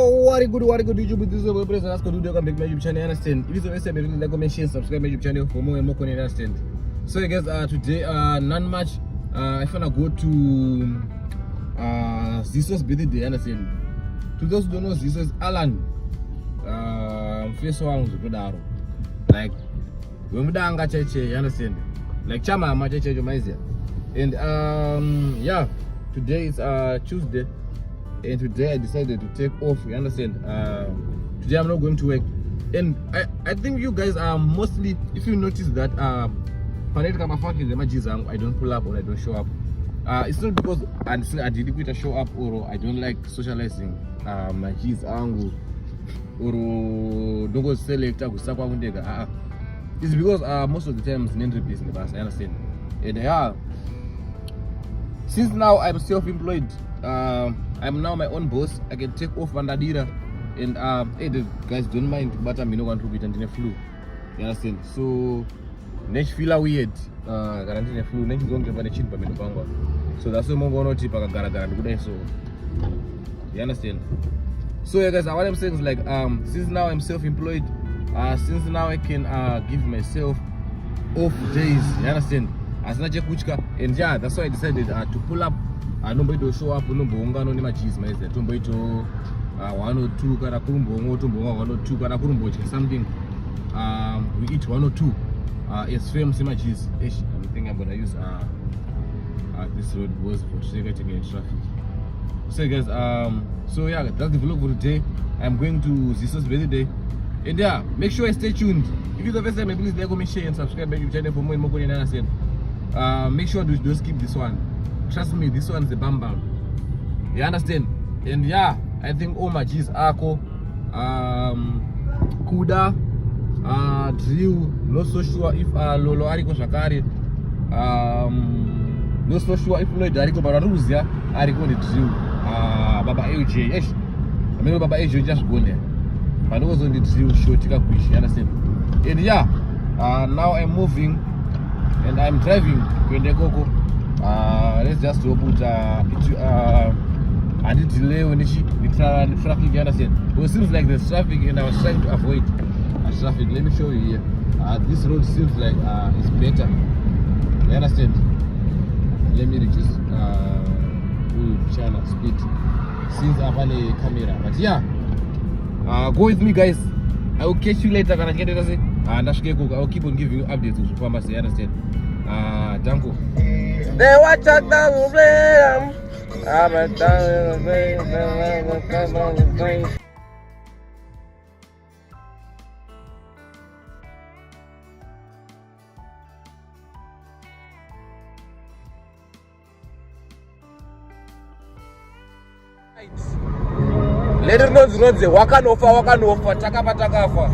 Yo, what a good YouTube. This is a place that's going to do my YouTube channel. Understand? If it's the same, like, comment, share, subscribe my YouTube channel for more and more content. Understand? So, guys, today, not much. I finna go to Ziso's birthday. Understand? To those who don't know, Ziso is Alan. Face one was good. Like, when we done got church, you understand? Like, Chama, my church, and yeah, today is Tuesday. And today I decided to take off, you understand? Today I'm not going to work. And I think you guys are mostly, if you notice that I don't pull up or I don't show up. It's not because I didn't quit a show up or I don't like socializing my kids angle or don't go select. It's because most of the time it's an entry business, I understand. And yeah, since now I'm self-employed, I'm now my own boss. I can take off Vandadira, and hey, the guys don't mind, but I'm not going to be in a flu. You understand? So next feel weird. Guarantee flu. Next going to be a chin by me. So that's why I'm going to tip a gara. So you understand? So yeah, guys, what I'm saying is like since now I'm self-employed, since now I can give myself off days. You understand? As not just kuchka, and yeah, that's why I decided to pull up. Nobody to show up, no bonga, no cheese, my sister. Nobody to 1 or 2 karakumbo, 1 or 2 karakumbo, something. We eat 1 or 2. It's same cheese. I think I'm gonna use this road was for getting in traffic. So guys, so yeah, that's the vlog for today. I'm going to Ziso's birthday, and yeah, make sure I stay tuned. If it's the first time, please like, comment, share, and subscribe to my YouTube channel for more and more content. Make sure to don't skip this one. Trust me, this one's a bam bam. You understand? And yeah, I think all my G's Ako, Kuda, Drill, not so sure if Lolo Ariko Shakari, not so sure if Lloyd Ariko Bararuzia, Ariko the Drill, Baba AJ. Yes, I mean Baba AJ just go there. But it was on the Drill show, take a quiz, you understand? And yeah, now I'm moving and I'm driving to Ndekoko. Let's just hope I did delay when the traffic, you understand? It seems like there's traffic and I was trying to avoid traffic. Let me show you here. This road seems like it's better. You understand? Let me reduce channel speed since I have a camera. But yeah, go with me, guys. I will catch you later. I will keep on giving you updates to pharmacy. You understand? Thank you. They watch out the flame. I'm a down. Later roads, wakan offer, takafa.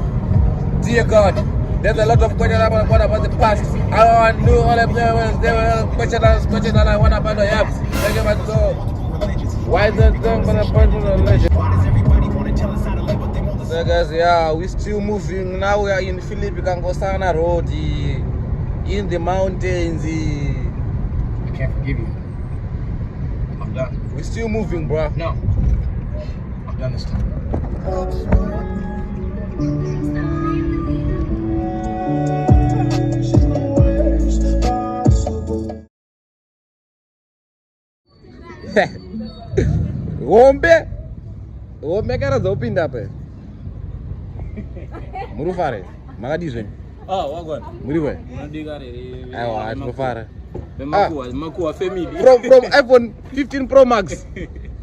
Dear God, there's a lot of questions about the past. I want to do all of them. Questions that I want about the apps. Why is that thing for the personal legend? So guys, yeah, we're still moving. Now we are in Philippe Kangosana Road, in the mountains. I can't forgive you. I'm done. We're still moving, bro. No. I'm done this time. Ombe cara zopinda pe. Muri fare. Magadizwe. Wagwan. Muri we. Ndigare. Aiwa, atofara. Makuwa family. From iPhone 15 Pro Max.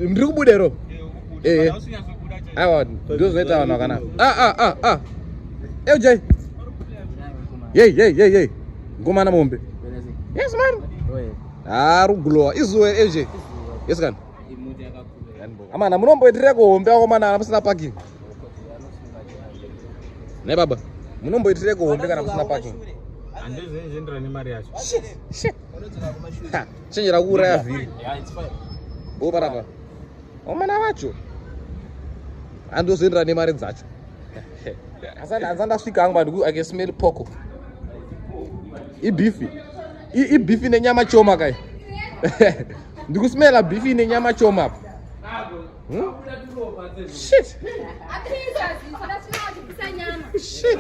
Ndikubudero. Aiwa, those later on kana. EJ. Yey. Ngoma na mombe. Yes man. Ruglo. Izwe EJ. Yes kan. Amana munombo etire kuhombe akomana amusina parking. Ne baba. Munombo etire kuhombe kana amusina parking. Andeze jendra ni mari yacho. Shit. Chenjera kura ya viri. Yeah, it's fine. Bo baraba. Omana vacho. Ando zendra ni mari dzacho. Azanda swika anga bandu I can smell poko. I beefy nenyama choma kai. Ndikusmela beefy nenyama choma. Shit. Shit.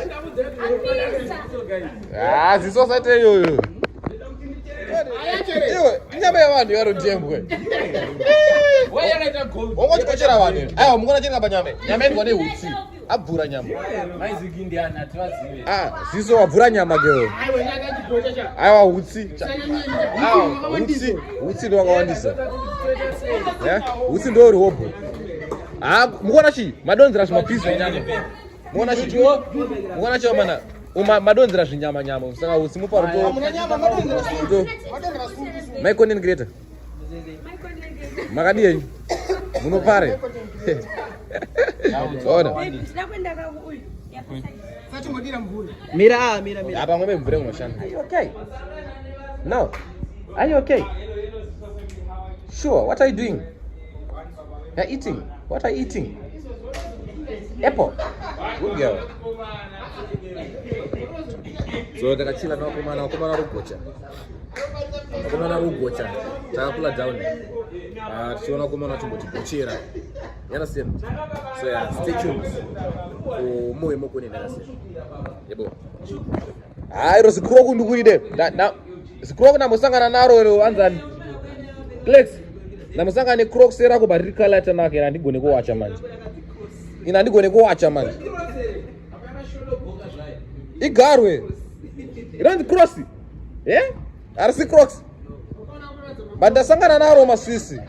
Ah, ziso sate yoyo. Iwe, nyama ya vanhu yarodembwe. Wongo chikochera vanhu. Aiwa mungona chenga panyama. Nyama indi wane hutsi. Abvura nyama. Ah, ziso wabvura nyama girl. Aiwa hutsi. Hutsi ndo wakawandisa. Hutsi ndo uri hobo. Ah, mungona chi? Madonzera zvimapisi enyama. Mungona chi? Mungona chi mana? Madonzera zvinyama nyama. Saka hutsi mupa ruto. Michael and Greta. Makadii. Munopare. Ona. Mira. Apa ngombe mvure unoshanda. Are you okay? No. Are you okay? Sure. What are you doing? You're eating. What are you eating? Apple. Good girl. So takachila na wakomana rugocha. Wakomana rugocha. Takakula down. Tiona wakomana chimbochipochera. You understand? So yeah, stay tuned. Moyo moko ni ndase. Yebo. Iro sikroku ndukuide. Na sikroku namusangana naro ro anzani. Lex. Namusangana ne crocs era ko barri kala tana ke ndigone ko wacha manje. Ina ndigone ko wacha manje. Igarwe. Irandi cross. Eh? Arsi crocs. Banda sangana naro masisi.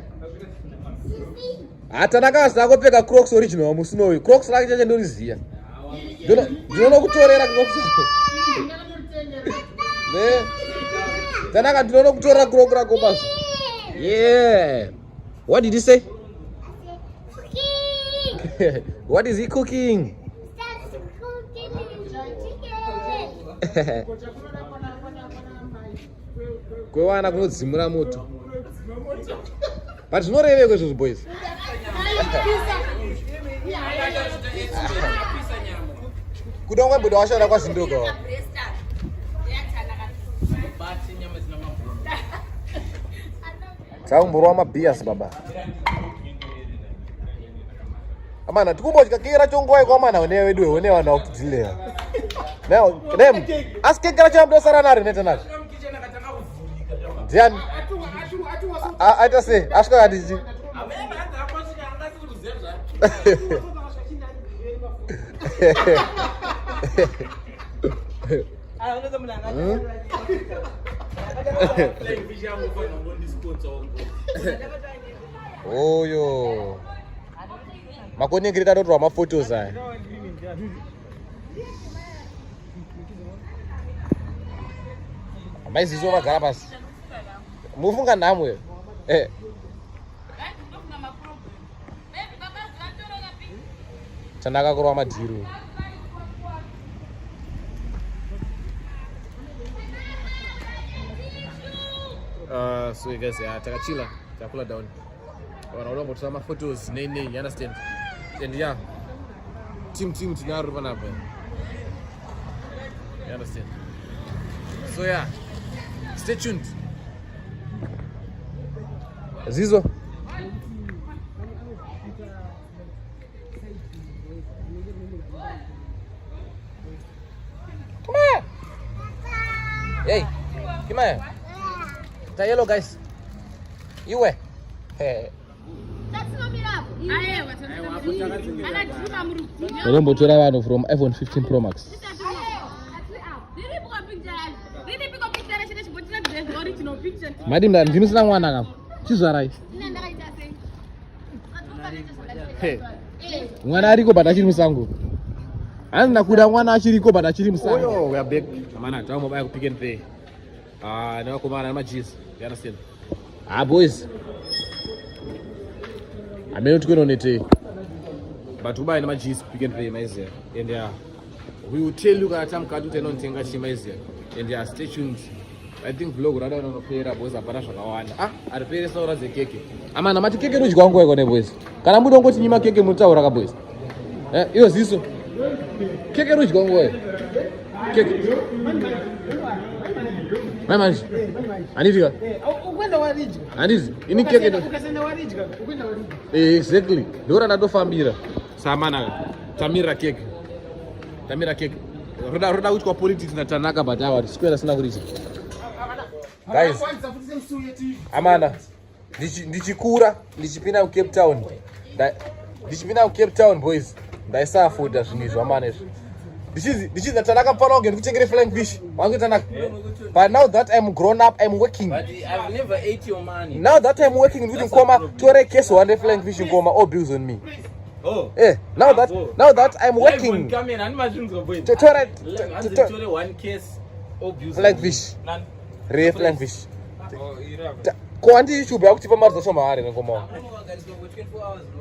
Atanaka sakopfeka crocs original wa musinoyi. Crocs lake chache ndoriziya. Ndinono kutorera crocs. Ne? Tanaka ndinono kutorera crocs rako basi. Yeah. What did he say? Cooking. What is he cooking? Kwewana kunodzimura moto. But zvinoreve kwezvo boys. Kudonga mbuda washara kwazindoka. Taumburwa mabias baba. Amana tikumbodya kera chongwa kwa mana one wana okudilea. Now them aske kera chamdo saranari netanacho. Dian. Aita say ashka adiji. Oh yo. Makoni ngirita ndo rwa photos aya. Maizizo vagara pasi. Mufunga namwe. Tanaka kurwa madhiru. So you guys, takachila, takula down. Wanaona mboto ma photos nene, you understand? And yeah, team tunaru panapa. You understand? So yeah, stay tuned. Zizo. Come here. Hey, come here. Hello guys. You were? Hey. Rombotora vanhu from iPhone 15 Pro Max. Madam dan ndimisina mwana kam. Chizarai. Hey. Mwana ariko bata chiri musango. Anza kuda mwana achiriko bata chiri musango. Yo, we are back. Amana tamu baya ku Pick n Pay. Na kumana na cheese. You understand? Boys. Ameno tukweno nete. But ubai na cheese Pick n Pay maize. And we will tell you kana tamkadu tenontenga chimaize. And stay tuned. I think vlog rada unopera boys apara zvakawanda. Aripere saura ze keke. Amana mati keke rudyi kwangu iko ne boys. Kana mudo ngoti nyima keke mutaura ka boys. Iyo ziso. Keke rudyi kwangu. Keke. Manje. Anidika. Ukwenda waridya. Andizi. Ini keke ndo. Ukasenda waridya, ukwenda waridya. Exactly. Ndora ndofambira. Samana. Tamira keke. Tamira keke. Roda kuti kwa politics na Tanaka but awa sikwenda sina kuti. Guys. Amanda. Ndichikura, ndichipinda ku Cape Town. Ndichipinda ku Cape Town boys. Ndaisafuda zvinizvo amane. This is the Tanaka Palong and we take a flying fish. But now that I'm grown up, I'm working. But I've never ate your money. Now that I'm working in Coma, to a case one flying fish in Coma, all bills on me. Oh. Eh, now that I'm working. Come in and imagine to one case, all bills. Flying fish. Ray flying fish. Quanti issue be active Mars so mare na Coma.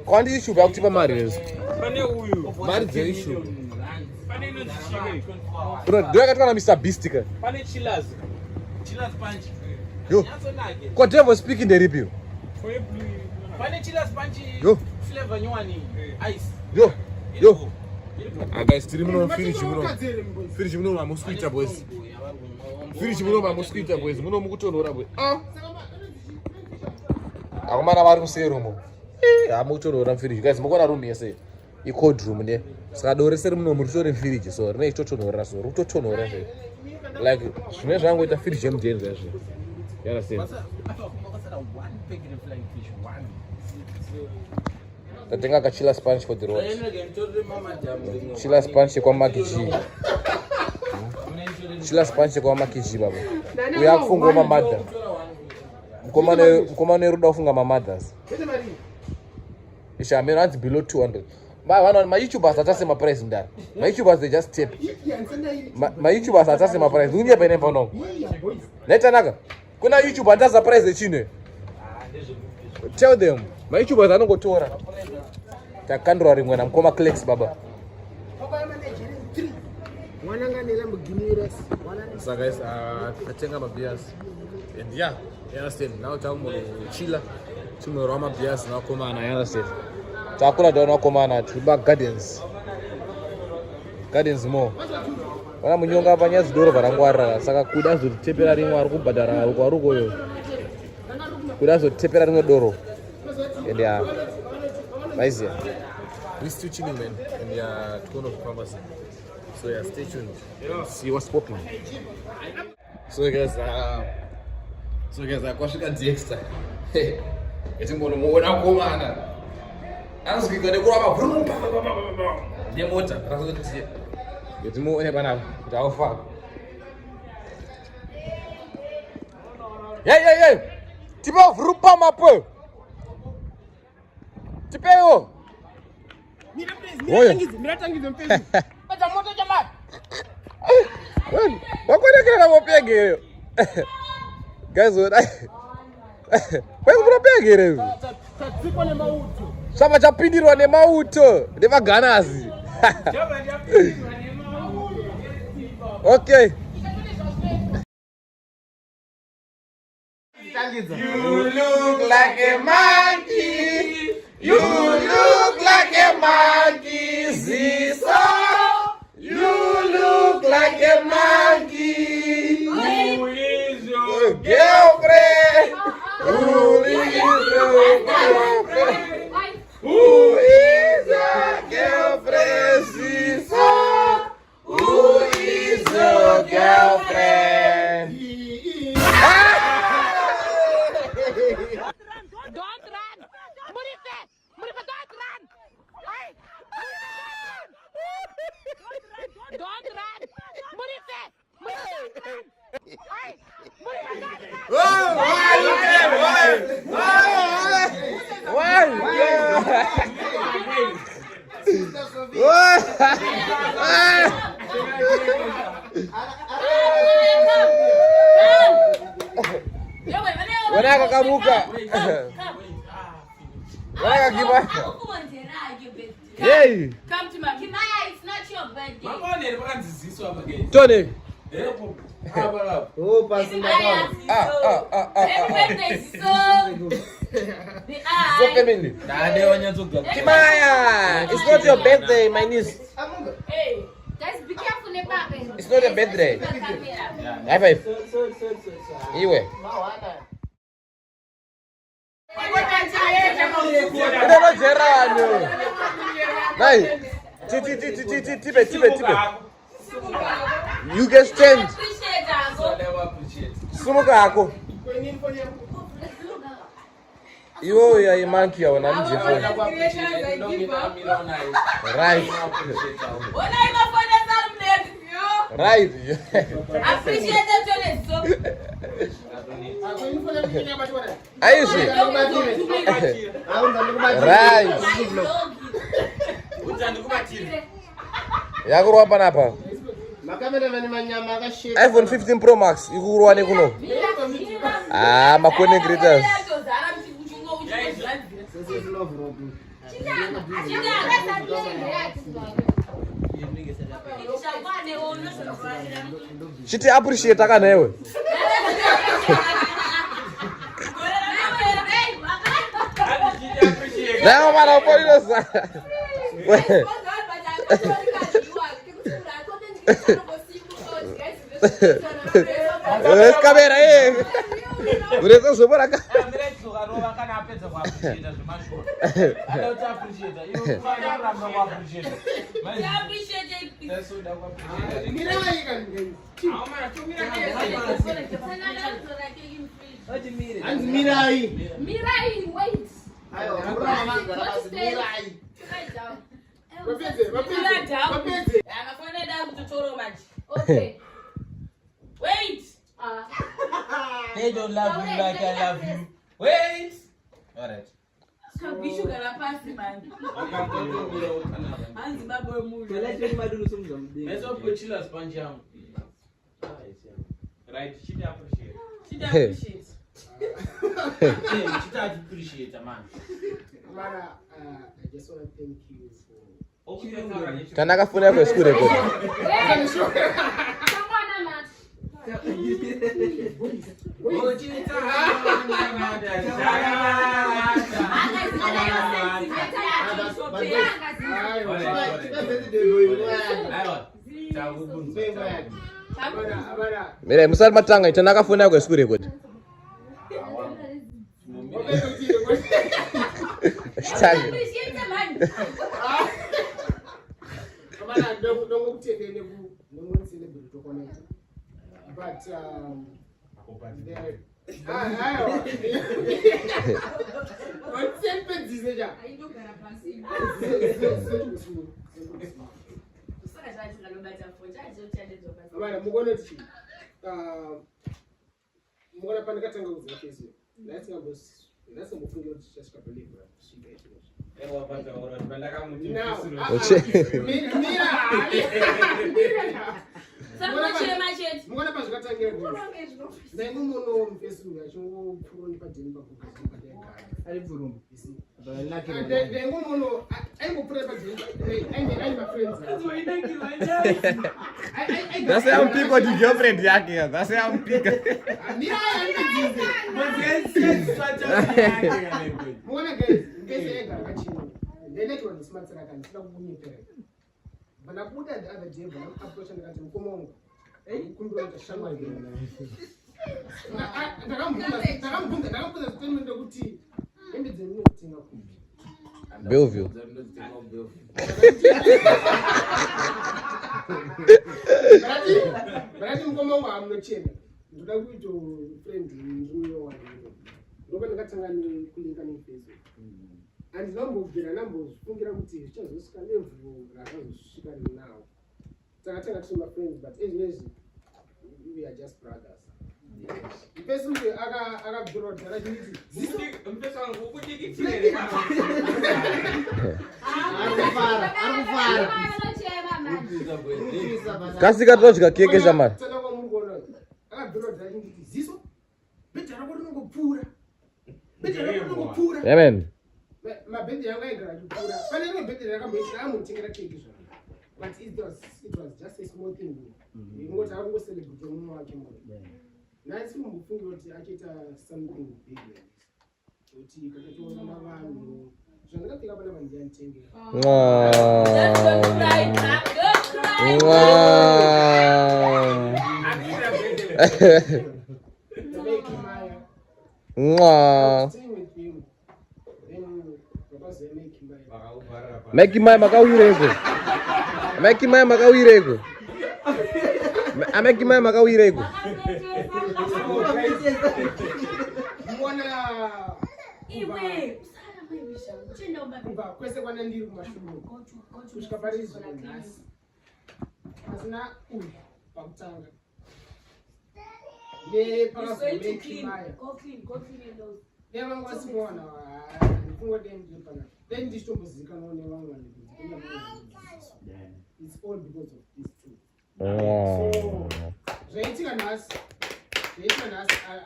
Quanti issue be active Maris. Maris the issue. Bro, do I got Mr. Beastica? Pane chillers punch. Yo. What devil speaking the review? Pane chillers punch. Yo. Flavor nyuani ice. Yo. Guys, still no finish my mosquito boys. Finish my mosquito boys. Muno mukutonora boy. Akumana vari muserumo. Amutonora finish. Guys, mukona room yese. I code room ne. Sakadoreseri muno mutore fridge so rine itotonora so rutotonora se. Like zvine zvangu ita fridge yemudeni zvazvo. You understand? One packet of flying fish, one. Tatenga ka chiller sponge for the road. Chiller sponge kwa makiji. Chiller sponge kwa makiji baba. Uyakufunga mamadha. Mkomane ruda ufunga mamadhas. Isha mero anti below 200. My YouTubers are just my price in that. My YouTubers they just tip. My YouTubers are just my price. Dunia bene fono. Leta naga. Kuna YouTuber does a price the chine. Tell them. My YouTubers are not go to ora. Takandro ring when I'm coma clicks baba. So guys, I think I'm a beers. And yeah, you understand. Now I'm chiller. Tomorrow I'm beers now come and I understand. Takula dono komana tiba gardens more wana munyonga apanya zidoro varangwarira saka kuda zotipera rimwe ari kubhadhara kwarukoyo kuda zotipera rimwe doro and yeah guys we still chilling man and yeah tukono pharmacy so yeah stay tuned see what's popping so guys akwasvika Dexter etimbono muona komana Anzi kade kuraba brum ne mota razoti yetimu ene bana daofa Hey tipo vrupa mapo tipeo Mira tangizo mpenzi. Pata moto jamaa. Wakone kila mopege guys what wewe mopege leo Tatiko ne mauto. Chama chapindirwa nemauto nevaganazi. Okay. You look like a monkey. You look like a monkey, Ziso. You look like a monkey. Who is your girlfriend? Who is your girlfriend? Who is your girlfriend, Ziso? Who is your girlfriend? Don't run! Murife! Murife, don't run! Don't run! Murife! Wanaka kamuka. Wanaka kiba. Hey. Come to my Kimaya, it's not your birthday. Tony. Oh, passing Every birthday is so. So family. Kimaya, it's not your birthday, my niece. Hey, guys, be careful It's not a birthday. High five. Iwe. Neno Gerano. Nai. Tipe. You can stand. Sumuka ako. Yo ya monkey wana mje phone. Right. Right. Appreciate it. Ayushi. Right. Yakurwa panapa. iPhone 15 Pro Max ikurwa nekuno. Makone greeters. Chiti appreciate kana ewe. Não, mano, pode não sa. Esse câmera aí. Você só por cá. Mirai, wait. Okay. Wait. They don't love you like I love you. Wait. Alright. Right, she appreciate. She appreciate, man. Mara, I just want to thank you for. Kana kafuna kwa school record. Mira, musal matanga itana kafuna kwa school record. But That's how people do girlfriend yake. That's how people. But I put that the other day, but I'm approaching that in Kumong. You couldn't go to Shamma again. Bellevue. But I think Kumong, I'm not changing. I'm going to friend in New York. Nobody got to learn cooling face. And number of the numbers, just now. So I tell my friends, but we are just brothers. The person I got brought that I need Kasi katoshika keke jamani. Amen. Mabende yangu ingakupura. Pale ile mabende yakamesha amutingera keki zvo. But it was just a small thing. Ngoti akungo celebrate munhu wake mmoja. Nasi mumfungi kuti achiita something big like this. Kuti katatoona navanhu. Zvandakapika pana vanhu ndiyantengera. That's good, right? Good, right? Make Maya. Mwah. Staying with him. Then because they make Maya. Make my makawireko. Make my makawireko. Make my makawireko. Mwana Iwe, usana maimisha. Uchenda ubabi. kuva kwese kwanandiri kumashumu kusvika parizvo nhasi pasina uyu pakutanga nepakazomekimaya nevangwasimowana kungodemdepana then ndichitombozivikanwa nevamwe vanhu it's all because of these two so zvaitika nhasi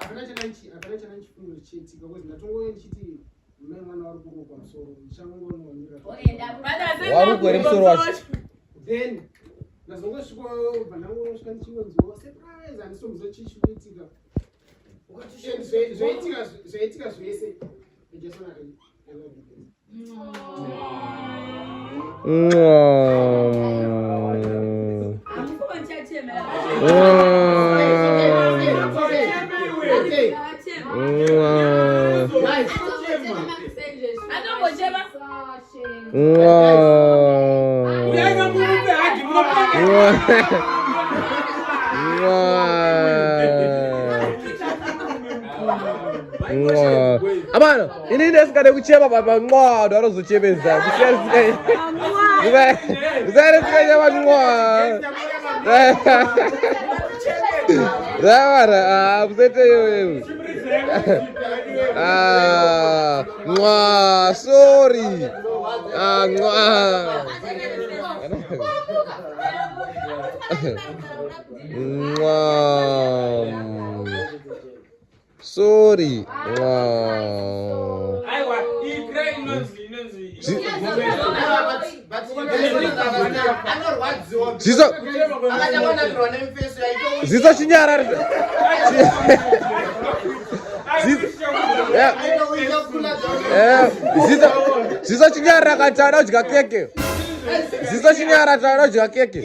hapana chana chifundo chichiitika bcause ndatongoe ndichiti mai mwana wari kurukwa musoro ndichangongonomira Warukwa musoro wacho. then ndazongosvika vanangosvika ndichingonziwa surprise handitomboziva chichikuitika zvaitika zvese ejesona Amano, ini ndesikade kuchema baba ncwado arozochemeza. Kusere sikachema ncwado. Zawara, busete yoyo. Sorry. Sorry. Zizo chinyara. Zizo chinyara kachana udya keke. Zizo chinyara chana udya keke.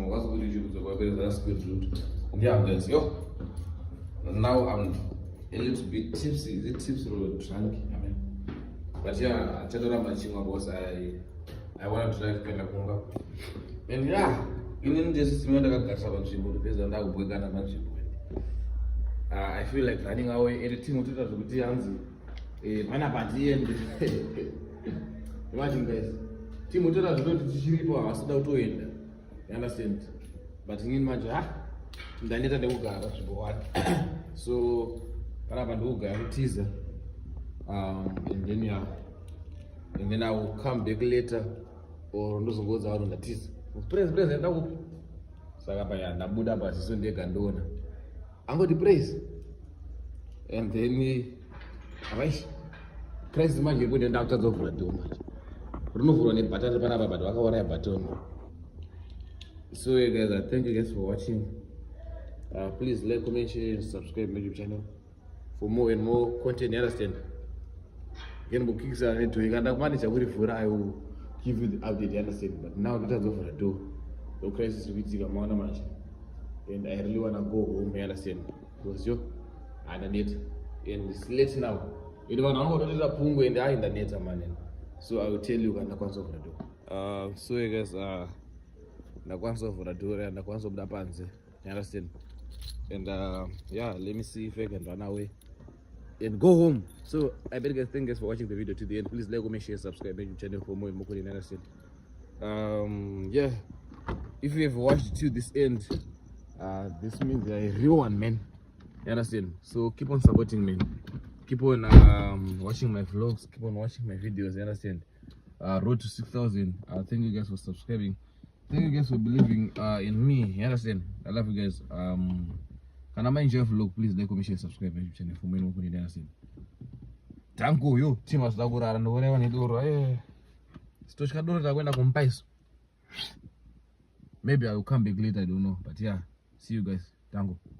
What's good YouTube? That's good, dude. Yeah, guys, yo. Now I'm a little bit tipsy. Is it tipsy or drunk? I mean, but yeah, I tell you my chinga boss. I want to drive Kenakunga. And yeah, in this I feel like running away. Anything to the hands. Imagine, guys. Team would have to cheap or I said to end. You understand? But in my job, the later the Uga, so Parabanduga teaser. And then I will come back later or no goes out on the teaser. President, Sagapaya, Nabuda, but Sunday Gandona. I'm going to praise. And then praise the man you put in doctors over too much. Remove on it, but I baton. So guys, thank you guys for watching. Please like, comment, share, and subscribe my YouTube channel for more and more content. You understand? Again, book kicks are into Uganda. Manage a way for I will give you the update. You understand? But now that's over the door. The crisis with the amount much, and I really wanna go home. You understand? Because you and the net, and it's late now. You don't know how to do the pungo and in the net, man. So I will tell you when the console for the door. So you guys the console for the door and the console of the pants. You understand? And yeah, let me see if I can run away and go home. So I beg you guys, thank you guys for watching the video to the end. Please like, comment, share, subscribe my YouTube channel for more and more content. Understand? Yeah, if you have watched to this end, this means you're a real one, man. You understand? So keep on supporting me. Keep on watching my vlogs. Keep on watching my videos. You understand? Road to 6,000. Thank you guys for subscribing. Thank you guys for believing in me. You understand? I love you guys. Can I enjoy vlog? Please like, comment, share, subscribe my YouTube channel for more. You understand? Thank you. Team us da gurara ndo wale wani duro. Stochka duro da kwenda kumpaiso. Maybe I will come back later. I don't know. But yeah, see you guys. Thank you.